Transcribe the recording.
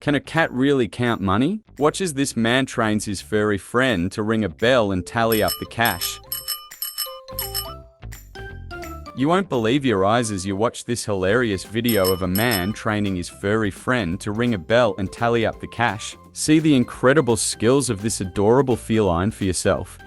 Can a cat really count money? Watch as this man trains his furry friend to ring a bell and tally up the cash. You won't believe your eyes as you watch this hilarious video of a man training his furry friend to ring a bell and tally up the cash. See the incredible skills of this adorable feline for yourself.